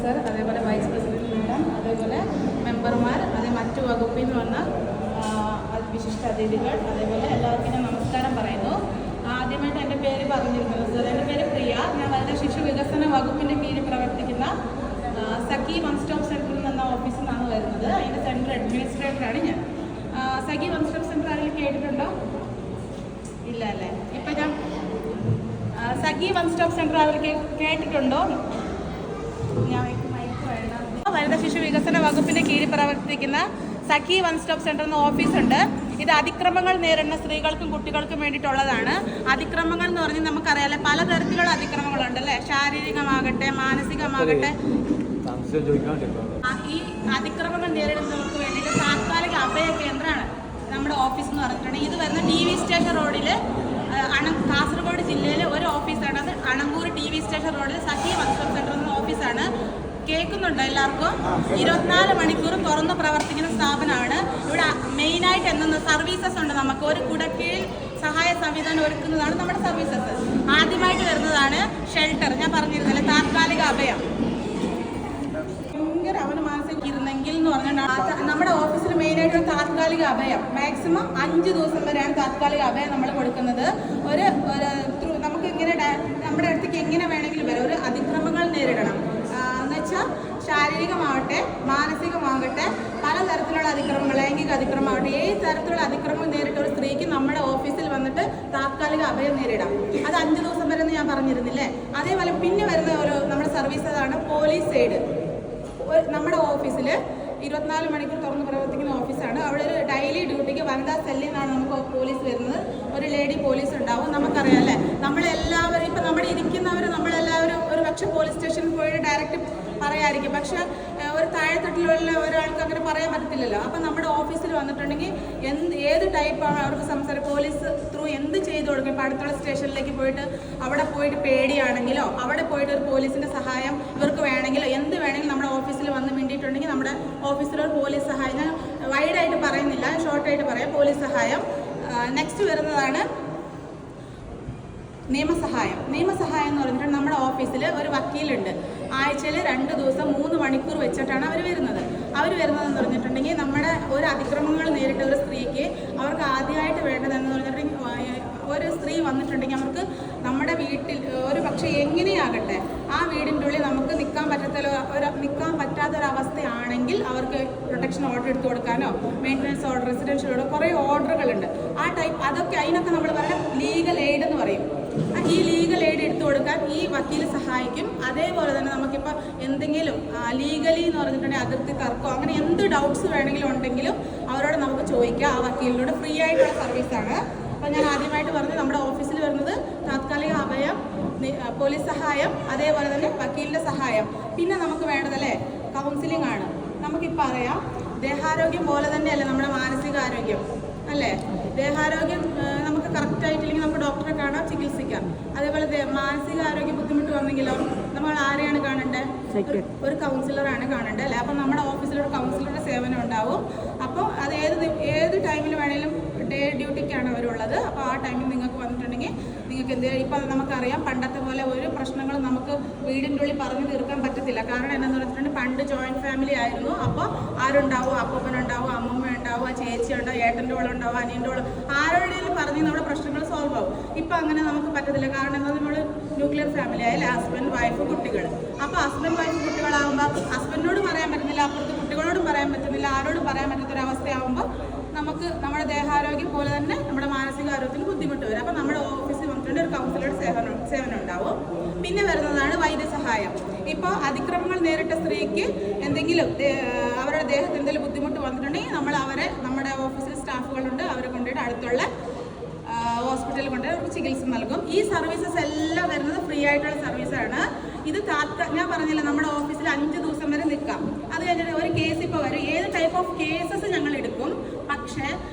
Sir, അതേപോലെ vice president madam, അതേപോലെ മെമ്പർമാർ, അതേ മറ്റു വകുപ്പിൽ നിന്ന് വന്ന വിശിഷ്ട അതിഥികൾ, അതേപോലെ എല്ലാവർക്കും ഞാൻ നമസ്കാരം പറയുന്നു. ആദ്യമായിട്ട് എൻ്റെ പേര് പറഞ്ഞിരുന്നത് സർ, എൻ്റെ പേര് പ്രിയ. ഞാൻ വനിതാ ശിശു വികസന വകുപ്പിൻ്റെ കീഴിൽ പ്രവർത്തിക്കുന്ന സഖി വൺ സ്റ്റോപ്പ് സെൻറ്ററിൽ എന്ന ഓഫീസിൽ നിന്നാണ് വരുന്നത്. അതിൻ്റെ സെൻറ്റർ അഡ്മിനിസ്ട്രേറ്ററാണ് ഞാൻ. സഖി വൺ സ്റ്റോപ്പ് സെൻറ്റർ ആരെങ്കിലും കേട്ടിട്ടുണ്ടോ? ഇല്ല അല്ലേ? ഇപ്പം ഞാൻ സഖി വൺ സ്റ്റോപ്പ് സെൻറ്റർ അവർക്ക് കേട്ടിട്ടുണ്ടോ? ഞാൻ വനിതാ ശിശു വികസന വകുപ്പിൻ്റെ കീഴിൽ പ്രവർത്തിക്കുന്ന സഖി വൺ സ്റ്റോപ്പ് സെൻറ്റർ എന്ന ഓഫീസുണ്ട്. ഇത് അതിക്രമങ്ങൾ നേരിടുന്ന സ്ത്രീകൾക്കും കുട്ടികൾക്കും വേണ്ടിയിട്ടുള്ളതാണ്. അതിക്രമങ്ങൾ എന്ന് പറഞ്ഞാൽ നമുക്കറിയാലോ, പലതരത്തിലുള്ള അതിക്രമങ്ങളുണ്ട് അല്ലേ? ശാരീരികമാകട്ടെ, മാനസികമാകട്ടെ. ഈ അതിക്രമങ്ങൾ നേരിടുന്നവർക്ക് വേണ്ടിയിട്ട് താത്കാലിക അഭയ കേന്ദ്രമാണ് നമ്മുടെ ഓഫീസ് എന്ന് പറഞ്ഞിട്ടുണ്ടെങ്കിൽ. ഇത് വരുന്ന ടി വി സ്റ്റേഷൻ റോഡിൽ, കാസർഗോഡ് ജില്ലയിലെ ഒരു ഓഫീസാണ്. അത് അണങ്കൂർ ടി വി സ്റ്റേഷൻ റോഡിൽ സഖി വൺ സ്റ്റോപ്പ് സെൻറ്റർ എന്ന ഓഫീസാണ്. കേൾക്കുന്നുണ്ടോ എല്ലാവർക്കും? 24 മണിക്കൂറും തുറന്ന് പ്രവർത്തിക്കുന്ന സ്ഥാപനമാണ്. ഇവിടെ മെയിനായിട്ട് എന്തെന്ന് സർവീസസ് ഉണ്ട്. നമുക്ക് ഒരു കുടക്കീഴിൽ സഹായ സംവിധാനം ഒരുക്കുന്നതാണ് നമ്മുടെ സർവീസസ്. ആദ്യമായിട്ട് വരുന്നതാണ് ഷെൽട്ടർ. ഞാൻ പറഞ്ഞിരുന്നില്ല, താത്കാലിക അഭയം. ഭയങ്കര അവന് മാനസിക ഇരുന്നെങ്കിൽ എന്ന് പറഞ്ഞാൽ നമ്മുടെ ഓഫീസിൽ മെയിനായിട്ട് ഒരു താത്കാലിക അഭയം മാക്സിമം 5 ദിവസം വരെയാണ് താത്കാലിക അഭയം നമ്മൾ കൊടുക്കുന്നത്. നമുക്ക് ഇങ്ങനെ നമ്മുടെ അടുത്തേക്ക് എങ്ങനെ വേണമെങ്കിലും വരാം. ഒരു അതിക്രമങ്ങൾ നേരിടണം എന്ന് വെച്ചാൽ ശാരീരികമാവട്ടെ, മാനസികമാകട്ടെ, പലതരത്തിലുള്ള അതിക്രമങ്ങൾ, ലൈംഗിക അതിക്രമമാവട്ടെ, ഏത് തരത്തിലുള്ള അതിക്രമം നേരിട്ട ഒരു സ്ത്രീക്ക് നമ്മുടെ ഓഫീസിൽ വന്നിട്ട് താത്കാലിക അഭയം നേരിടാം. അത് 5 ദിവസം വരെ എന്ന് ഞാൻ പറഞ്ഞിരുന്നില്ലേ? അതേപോലെ പിന്നെ വരുന്ന ഒരു നമ്മുടെ സർവീസതാണ് പോലീസ് എയ്ഡ്. നമ്മുടെ ഓഫീസിൽ 24 മണിക്കൂർ തുറന്ന് പ്രവർത്തിക്കുന്ന ഓഫീസാണ്. അവിടെ ഒരു ഡെയിലി ഡ്യൂട്ടിക്ക് വനിതാ സെല്ലിൽ നിന്നാണ് നമുക്ക് പോലീസ് വരുന്നത്. ഒരു ലേഡി പോലീസ് ഉണ്ടാവും. നമുക്കറിയാം അല്ലേ, നമ്മളെല്ലാവരും ഇപ്പം നമ്മുടെ ഇരിക്കുന്നവർ നമ്മളെല്ലാവരും ഒരു പക്ഷേ പോലീസ് സ്റ്റേഷനിൽ പോയിട്ട് ഡയറക്റ്റ് പറയായിരിക്കും. പക്ഷെ ഒരു താഴെത്തട്ടിലുള്ള ഒരാൾക്ക് അങ്ങനെ പറയാൻ പറ്റത്തില്ലല്ലോ. അപ്പം നമ്മുടെ ഓഫീസിൽ വന്നിട്ടുണ്ടെങ്കിൽ ഏത് ടൈപ്പാണ് അവർക്ക് സംസാരം, പോലീസ് ത്രൂ എന്ത് ചെയ്തു കൊടുക്കും. ഇപ്പം അടുത്തുള്ള സ്റ്റേഷനിലേക്ക് പോയിട്ട് അവിടെ പോയിട്ട് പേടിയാണെങ്കിലോ, അവിടെ പോയിട്ട് ഒരു പോലീസിൻ്റെ സഹായം ഇവർക്ക് വേണമെങ്കിലോ, എന്ത് വേണമെങ്കിലും നമ്മുടെ ഓഫീസിൽ വന്ന് മിണ്ടിയിട്ടുണ്ടെങ്കിൽ നമ്മുടെ ഓഫീസിലൊരു പോലീസ് സഹായം, ഞാൻ വൈഡായിട്ട് പറയുന്നില്ല, ഷോർട്ടായിട്ട് പറയാം, പോലീസ് സഹായം. നെക്സ്റ്റ് വരുന്നതാണ് നിയമസഹായം. നിയമസഹായം എന്ന് പറഞ്ഞിട്ടുണ്ടെങ്കിൽ നമ്മുടെ ഓഫീസിൽ ഒരു വക്കീലുണ്ട്. ആഴ്ചയിൽ 2 ദിവസം 3 മണിക്കൂർ വെച്ചിട്ടാണ് അവർ വരുന്നതെന്ന് പറഞ്ഞിട്ടുണ്ടെങ്കിൽ, നമ്മുടെ ഒരു അതിക്രമങ്ങൾ നേരിട്ട ഒരു സ്ത്രീക്ക് അവർക്ക് ആദ്യമായിട്ട് വേണ്ടതെന്ന് പറഞ്ഞിട്ടുണ്ടെങ്കിൽ, ഒരു സ്ത്രീ വന്നിട്ടുണ്ടെങ്കിൽ അവർക്ക് നമ്മുടെ വീട്ടിൽ ഒരു പക്ഷേ എങ്ങനെയാകട്ടെ ആ വീടിൻ്റെ ഉള്ളിൽ നമുക്ക് നിൽക്കാൻ പറ്റാത്തൊരവസ്ഥയാണെങ്കിൽ അവർക്ക് പ്രൊട്ടക്ഷൻ ഓർഡർ എടുത്തു കൊടുക്കാനോ, മെയിൻ്റനൻസ് ഓർഡർ, റെസിഡൻഷ്യൽ ഓർഡർ, കുറേ ഓർഡറുകളുണ്ട്. ആ ടൈപ്പ് അതിനൊക്കെ നമ്മൾ പറയാം ലീഗൽ എയ്ഡ് എന്ന് പറയും. ഈ ലീഗൽ എയ്ഡ് എടുത്തു കൊടുക്കാൻ ഈ വക്കീൽ സഹായിക്കും. അതേപോലെ തന്നെ നമുക്കിപ്പോൾ എന്തെങ്കിലും ലീഗലി എന്ന് പറഞ്ഞിട്ടുണ്ടെങ്കിൽ അതിർത്തി തർക്കമോ അങ്ങനെ എന്ത് ഡൗട്ട്സ് വേണമെങ്കിലും ഉണ്ടെങ്കിലും അവരോട് നമുക്ക് ചോദിക്കാം. ആ വക്കീലിനോട് ഫ്രീ ആയിട്ടുള്ള സർവീസാണ്. അപ്പോൾ ഞാൻ ആദ്യമായിട്ട് പറഞ്ഞു, നമ്മുടെ ഓഫീസിൽ വരുന്നത് താത്കാലിക അഭയം, പോലീസ് സഹായം, അതേപോലെ തന്നെ വക്കീലിൻ്റെ സഹായം. പിന്നെ നമുക്ക് വേണ്ടതല്ലേ കൗൺസിലിംഗ് ആണ്. നമുക്കിപ്പോൾ അറിയാം, ദേഹാരോഗ്യം പോലെ തന്നെയല്ലേ നമ്മുടെ മാനസികാരോഗ്യം അല്ലേ? ദേഹാരോഗ്യം നമുക്ക് കറക്റ്റായിട്ടില്ലെങ്കിൽ നമുക്ക് ഡോക്ടറെ കാണാം, ചികിത്സിക്കാം. അതേപോലെ മാനസികാരോഗ്യ ബുദ്ധിമുട്ട് വന്നെങ്കിലോ നമ്മൾ ആരെയാണ് കാണേണ്ടത്? ഒരു കൗൺസിലറാണ് കാണേണ്ടത് അല്ലേ? അപ്പം നമ്മുടെ ഓഫീസിലൊരു കൗൺസിലറുടെ സേവനം ഉണ്ടാവും. അപ്പോൾ അത് ഏത് ടൈമിൽ വേണമെങ്കിലും ഡേ ഡ്യൂട്ടിക്കാണ് അവരുള്ളത്. അപ്പോൾ ആ ടൈമിൽ നിങ്ങൾക്ക് വന്നിട്ടുണ്ടെങ്കിൽ നിങ്ങൾക്ക് എന്തെങ്കിലും, ഇപ്പം നമുക്കറിയാം പണ്ടത്തെ പോലെ ഒരു പ്രശ്നങ്ങളും നമുക്ക് വീടിൻ്റെ ഉള്ളിൽ പറഞ്ഞു തീർക്കാൻ പറ്റത്തില്ല. കാരണം എന്താണെന്ന് പറഞ്ഞിട്ടുണ്ടെങ്കിൽ പണ്ട് ജോയിൻറ്റ് ഫാമിലി ആയിരുന്നു. അപ്പോൾ ആരുണ്ടാവും? അപ്പൂപ്പനുണ്ടാവും, അമ്മൂമ്മ ഉണ്ടാവും, ചേച്ചി ഉണ്ടാവും, ഏട്ടൻ്റെ ഓളം ഉണ്ടാവും, അനിയൻ്റെ ഓളം, ആരോടെങ്കിലും പറഞ്ഞ് നമ്മുടെ പ്രശ്നങ്ങൾ സോൾവ് ആവും. ഇപ്പം അങ്ങനെ നമുക്ക് പറ്റത്തില്ല. കാരണം എന്താ, നമ്മൾ ന്യൂക്ലിയർ ഫാമിലി ആയാലും ഹസ്ബൻഡ്, വൈഫ്, കുട്ടികൾ. അപ്പോൾ ഹസ്ബൻഡ്, വൈഫ്, കുട്ടികളാകുമ്പോൾ ഹസ്ബൻഡിനോട് പറയാൻ പറ്റുന്നില്ല, അപ്പുറത്ത് കുട്ടികളോടും പറയാൻ പറ്റുന്നില്ല, ആരോടും പറയാൻ പറ്റാത്തൊരവസ്ഥയാകുമ്പോൾ നമുക്ക് നമ്മുടെ ദേഹാരോഗ്യം പോലെ തന്നെ നമ്മുടെ മാനസികാരോഗ്യത്തിന് ബുദ്ധിമുട്ട് വരും. അപ്പോൾ നമ്മുടെ ഓഫീസിൽ വന്നിട്ടുണ്ട് ഒരു കൗൺസിലറുടെ സേവനം ഉണ്ടാവും. പിന്നെ വരുന്നതാണ് വൈദ്യസഹായം. ഇപ്പോൾ അതിക്രമങ്ങൾ നേരിട്ട സ്ത്രീക്ക് എന്തെങ്കിലും അവരുടെ ദേഹത്ത് എന്തെങ്കിലും ബുദ്ധിമുട്ട് വന്നിട്ടുണ്ടെങ്കിൽ നമ്മുടെ ഓഫീസിൽ സ്റ്റാഫുകളുണ്ട്, അവരെ കൊണ്ടുപോയിട്ട് അടുത്തുള്ള ഹോസ്പിറ്റലിൽ കൊണ്ട് ചികിത്സ നൽകും. ഈ സർവീസസ് എല്ലാം വരുന്നത് ഫ്രീ ആയിട്ടുള്ള സർവീസാണ്. ഇത് ഞാൻ പറഞ്ഞില്ല, നമ്മുടെ ഓഫീസിൽ 5 ദിവസം വരെ നിൽക്കാം. അത് കഴിഞ്ഞിട്ട് ഒരു കേസ് ഇപ്പോൾ വരും, ഏത് ടൈപ്പ് ഓഫ് കേസസ് ഞങ്ങൾ എടുക്കും. പക്ഷേ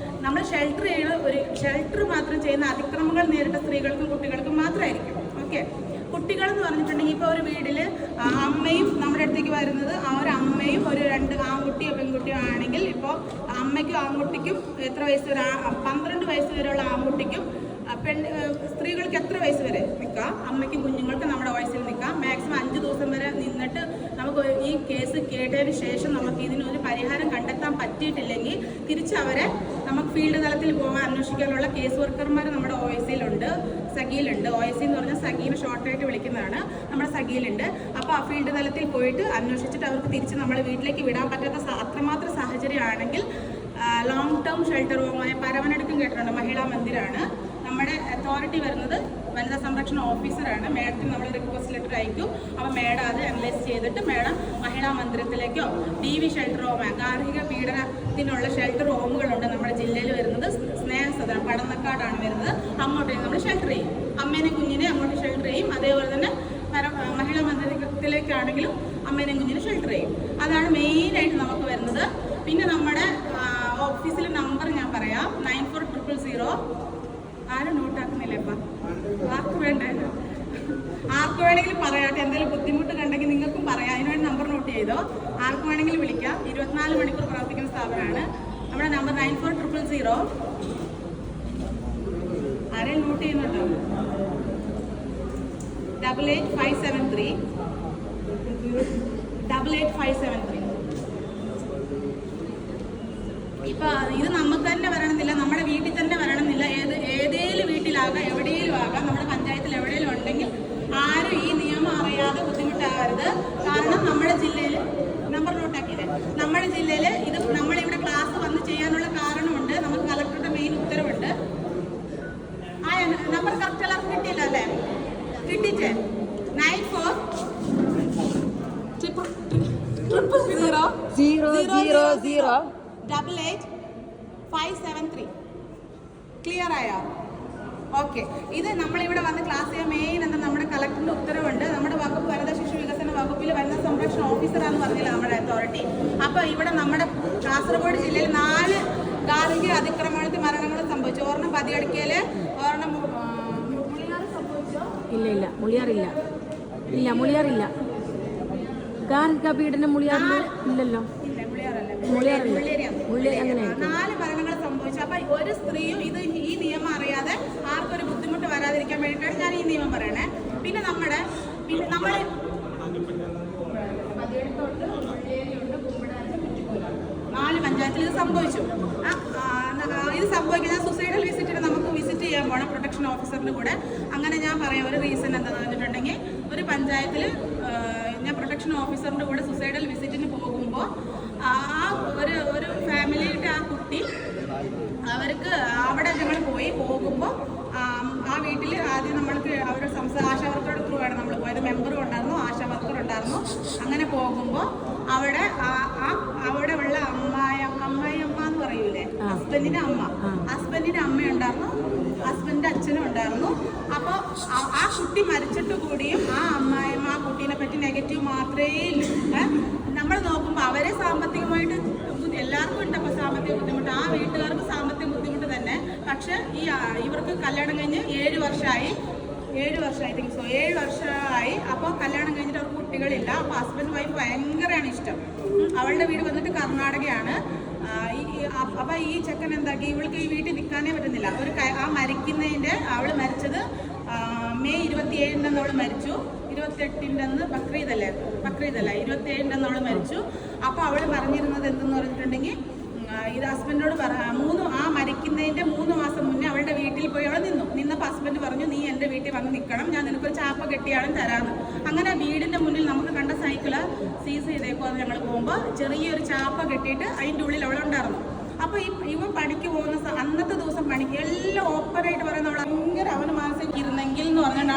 നമ്മൾ ഷെൽട്ടർ മാത്രം ചെയ്യുന്ന അതിക്രമങ്ങൾ നേരിട്ട സ്ത്രീകൾക്കും കുട്ടികൾക്കും മാത്രമായിരിക്കും. ഓക്കെ, കുട്ടികളെന്ന് പറഞ്ഞിട്ടുണ്ടെങ്കിൽ ഇപ്പോൾ ഒരു വീട്ടിൽ അമ്മയും നമ്മുടെ അടുത്തേക്ക് വരുന്നത്, ആ ഒരു അമ്മയും ഒരു 2 ആൺകുട്ടിയോ പെൺകുട്ടിയോ ആണെങ്കിൽ, ഇപ്പോൾ അമ്മയ്ക്കും ആൺകുട്ടിക്കും എത്ര വയസ്സ് വരെ, 12 വയസ്സ് വരെയുള്ള ആൺകുട്ടിക്കും സ്ത്രീകൾക്ക് എത്ര വയസ്സ് വരെ നിൽക്കാം, അമ്മയ്ക്കും കുഞ്ഞുങ്ങൾക്കും നമ്മുടെ വയസ്സിൽ നിൽക്കാം. മാക്സിമം 5 ദിവസം വരെ നിന്നിട്ട് നമുക്ക് ഈ കേസ് കേട്ടതിന് ശേഷം നമുക്ക് ഇതിനൊരു പരിഹാരം കണ്ടെത്താൻ പറ്റിയിട്ടില്ലെങ്കിൽ തിരിച്ച് അവരെ നമുക്ക് ഫീൽഡ് തലത്തിൽ പോകാൻ അന്വേഷിക്കാനുള്ള കേസ് വർക്കർമാർ നമ്മുടെ OIC-യിലുണ്ട്, സഖിയിലുണ്ട്. OIC എന്ന് പറഞ്ഞാൽ സഖീനെ ഷോർട്ടായിട്ട് വിളിക്കുന്നതാണ്, നമ്മുടെ സഖിയിലുണ്ട്. അപ്പോൾ ആ ഫീൽഡ് തലത്തിൽ പോയിട്ട് അന്വേഷിച്ചിട്ട് അവർക്ക് തിരിച്ച് നമ്മളെ വീട്ടിലേക്ക് വിടാൻ പറ്റാത്ത അത്രമാത്രം സാഹചര്യമാണെങ്കിൽ ലോങ് ടേം ഷെൽട്ടർ ഹോമായ പരവനടുക്കും കേട്ടിട്ടുണ്ട്, മഹിളാ മന്ദിരാണ്. നമ്മുടെ അതോറിറ്റി വരുന്നത് വനിതാ സംരക്ഷണ ഓഫീസറാണ്. മേഡത്തിന് നമ്മൾ റിക്വസ്റ്റ് ലെറ്റർ അയക്കും. അപ്പോൾ മേഡം അത് അനലൈസ് ചെയ്തിട്ട് മേഡം മഹിളാ മന്ദിരത്തിലേക്കോ DV ഷെൽട്ടർ ഹോം, ഗാർഹിക പീഡനത്തിനുള്ള ഷെൽട്ടർ ഹോമുകളുണ്ട് നമ്മുടെ ജില്ലയിൽ വരുന്നത്. സ്നേഹസദനം പടന്നക്കാടാണ് വരുന്നത്. അങ്ങോട്ടേക്ക് നമ്മൾ ഷെൽട്ടർ ചെയ്യും, അമ്മേനെയും കുഞ്ഞിനെ അങ്ങോട്ട് ഷെൽട്ടർ ചെയ്യും. അതേപോലെ തന്നെ മഹിളാ മന്ദിരത്തിലേക്കാണെങ്കിലും അമ്മേനെയും കുഞ്ഞിനെ ഷെൽട്ടർ ചെയ്യും. അതാണ് മെയിനായിട്ട് നമുക്ക് വരുന്നത്. പിന്നെ നമ്മുടെ ഓഫീസിലെ നമ്പർ ഞാൻ പറയാം, 9400. ആരും നോട്ടാക്കുന്നില്ല ഇപ്പം, ആർക്ക് വേണമെങ്കിലും പറയാട്ടെ. എന്തെങ്കിലും ബുദ്ധിമുട്ട് കണ്ടെങ്കിൽ നിങ്ങൾക്കും പറയാം. അതിനുവേണ്ടി നമ്പർ നോട്ട് ചെയ്തോ, ആർക്ക് വേണമെങ്കിലും വിളിക്കാം. 24 മണിക്കൂർ പ്രവർത്തിക്കുന്ന സ്ഥാപനമാണ് നമ്മുടെ നമ്പർ. 9400. ആരെയും നോട്ട് ചെയ്യുന്നുണ്ടോ? 88573. 88573. ഇപ്പൊ ഇത് നമുക്ക് തന്നെ വരണമെന്നില്ല, നമ്മുടെ വീട്ടിൽ തന്നെ വരണമെന്നില്ല. ഏതേലും വീട്ടിലാകാം, എവിടെയെങ്കിലും ആകാം. നമ്മുടെ പഞ്ചായത്തിൽ എവിടെയെങ്കിലും ഉണ്ടെങ്കിൽ ആരും ഈ നിയമം അറിയാതെ ബുദ്ധിമുട്ടാകരുത്. കാരണം നമ്മുടെ ജില്ലയിൽ നമ്പർ നോട്ടാക്കിയത്, നമ്മുടെ ജില്ലയിൽ ഇത് നമ്മളിവിടെ ക്ലാസ് വന്ന് ചെയ്യാനുള്ള കാരണമുണ്ട്. നമുക്ക് കളക്ടറുടെ മെയിൻ ഉത്തരവുണ്ട്. ആ നമ്പർ കറക്റ്റ് എല്ലാവർക്കും കിട്ടിയില്ല അല്ലേ? കിട്ടിച്ചേ 9400088573. ക്ലിയർ ആയോ? ഓക്കെ. ഇത് നമ്മളിവിടെ വന്ന് ക്ലാസ് ചെയ്യാൻ മെയിൻ എന്താ, നമ്മുടെ കളക്ടറിന്റെ ഉത്തരവുണ്ട്. നമ്മുടെ വകുപ്പ് വനിതാ ശിശു വികസന വകുപ്പിൽ വനിതാ സംരക്ഷണ ഓഫീസറാന്ന് പറഞ്ഞില്ല നമ്മുടെ അതോറിറ്റി. അപ്പൊ ഇവിടെ നമ്മുടെ കാസർഗോഡ് ജില്ലയിൽ 4 ഗാർഹിക അതിക്രമണത്തിൽ മരണങ്ങൾ സംഭവിച്ചു. ഒരെണ്ണം പതിയടുക്കയില്, ഒരെണ്ണം മുളിയാറ് സംഭവിച്ചോ? ഇല്ല മുളിയാറില്ല. ഗാർഹിക പീഡനം മുളിയാറില്ല ഇല്ലല്ലോ. 4 മരണങ്ങൾ സംഭവിച്ചു. അപ്പൊ ഒരു സ്ത്രീയും ഈ നിയമം അറിയാതെ ആർക്കൊരു ബുദ്ധിമുട്ട് വരാതിരിക്കാൻ വേണ്ടിയിട്ടാണ് ഞാൻ ഈ നിയമം പറയണേ. പിന്നെ നമ്മൾ 4 പഞ്ചായത്തിൽ ഇത് സംഭവിച്ചു. ഇത് സംഭവിക്കുന്ന സുസൈഡൽ വിസിറ്റിന് നമുക്ക് വിസിറ്റ് ചെയ്യാൻ പോകണം പ്രൊട്ടക്ഷൻ ഓഫീസറിന്റെ കൂടെ. അങ്ങനെ ഞാൻ പറയാം ഒരു റീസൺ എന്താണെന്ന് പറഞ്ഞിട്ടുണ്ടെങ്കിൽ, ഒരു പഞ്ചായത്തിൽ ഞാൻ പ്രൊട്ടക്ഷൻ ഓഫീസറിന്റെ കൂടെ സുസൈഡൽ വിസിറ്റിന് പോകുമ്പോൾ ഒരു ഫാമിലിയുടെ ആ കുട്ടി, അവർക്ക് അവിടെ ഞങ്ങൾ പോകുമ്പോൾ ആ വീട്ടിൽ ആദ്യം നമ്മൾക്ക് അവരുടെ ആശാവർക്കറുടെ ത്രൂ ആണ് നമ്മൾ പോയത്. മെമ്പറും ഉണ്ടായിരുന്നു, ആശാവർക്കർ ഉണ്ടായിരുന്നു. അങ്ങനെ പോകുമ്പോൾ അവിടെ ഉള്ള അമ്മായിയമ്മ എന്ന് പറയൂലേ, ഹസ്ബൻഡിന്റെ അമ്മയുണ്ടായിരുന്നു, ഹസ്ബൻഡിന്റെ അച്ഛനും ഉണ്ടായിരുന്നു. അപ്പോൾ ആ കുട്ടി മരിച്ചിട്ട് കൂടിയും ആ അമ്മായിയമ്മ ആ കുട്ടീനെ പറ്റി നെഗറ്റീവ് മാത്രമേ ഇല്ല. നമ്മൾ നോക്കുമ്പോൾ അവരെ സാമ്പത്തികമായിട്ട് എല്ലാവർക്കും ഉണ്ട്. അപ്പോൾ സാമ്പത്തിക ബുദ്ധിമുട്ട്, ആ വീട്ടുകാർക്ക് സാമ്പത്തിക ബുദ്ധിമുട്ട് തന്നെ. പക്ഷെ ഇവർക്ക് കല്യാണം കഴിഞ്ഞ് 7 വർഷമായി. 7 വർഷമായി. അപ്പോൾ കല്യാണം കഴിഞ്ഞിട്ട് അവർക്ക് കുട്ടികളില്ല. അപ്പോൾ ഹസ്ബൻഡ് വൈഫ് ഭയങ്കരമാണ് ഇഷ്ടം. അവളുടെ വീട് വന്നിട്ട് കർണാടകയാണ്. അപ്പോൾ ഈ ചെക്കൻ എന്താക്കി, ഇവൾക്ക് ഈ വീട്ടിൽ നിൽക്കാനേ പറ്റുന്നില്ല. ആ മരിക്കുന്നതിൻ്റെ, അവൾ മരിച്ചത് മെയ് 27 അവൾ മരിച്ചു. 28 ബക്രീദല്ല, 27 അവൾ മരിച്ചു. അപ്പോൾ അവൾ പറഞ്ഞിരുന്നത് എന്തെന്ന് പറഞ്ഞിട്ടുണ്ടെങ്കിൽ, ഇത് ഹസ്ബൻഡിനോട് ആ മരിക്കുന്നതിൻ്റെ 3 മാസം മുന്നേ അവളുടെ വീട്ടിൽ പോയി അവൾ നിന്നപ്പോൾ ഹസ്ബൻഡ് പറഞ്ഞു, നീ എൻ്റെ വീട്ടിൽ വന്ന് നിൽക്കണം, ഞാൻ നിനക്കൊരു ചാപ്പ കെട്ടിയാണ് തരാമെന്ന്. അങ്ങനെ വീടിൻ്റെ മുന്നിൽ നമുക്ക് കണ്ട സൈക്കിള് സീസ് ചെയ്തേക്കുമെന്ന് ഞങ്ങൾ പോകുമ്പോൾ ചെറിയൊരു ചാപ്പ കെട്ടിയിട്ട് അതിൻ്റെ ഉള്ളിൽ അവളുണ്ടായിരുന്നു. അപ്പോൾ ഇവൻ പണിക്ക് പോകുന്ന അന്നത്തെ ദിവസം പണിക്ക് എല്ലാം ഓപ്പണായിട്ട് പറയുന്ന അവൾ ഭയങ്കര അവന് മാനസിക ഇരുന്നെങ്കിൽ എന്ന് പറഞ്ഞാൽ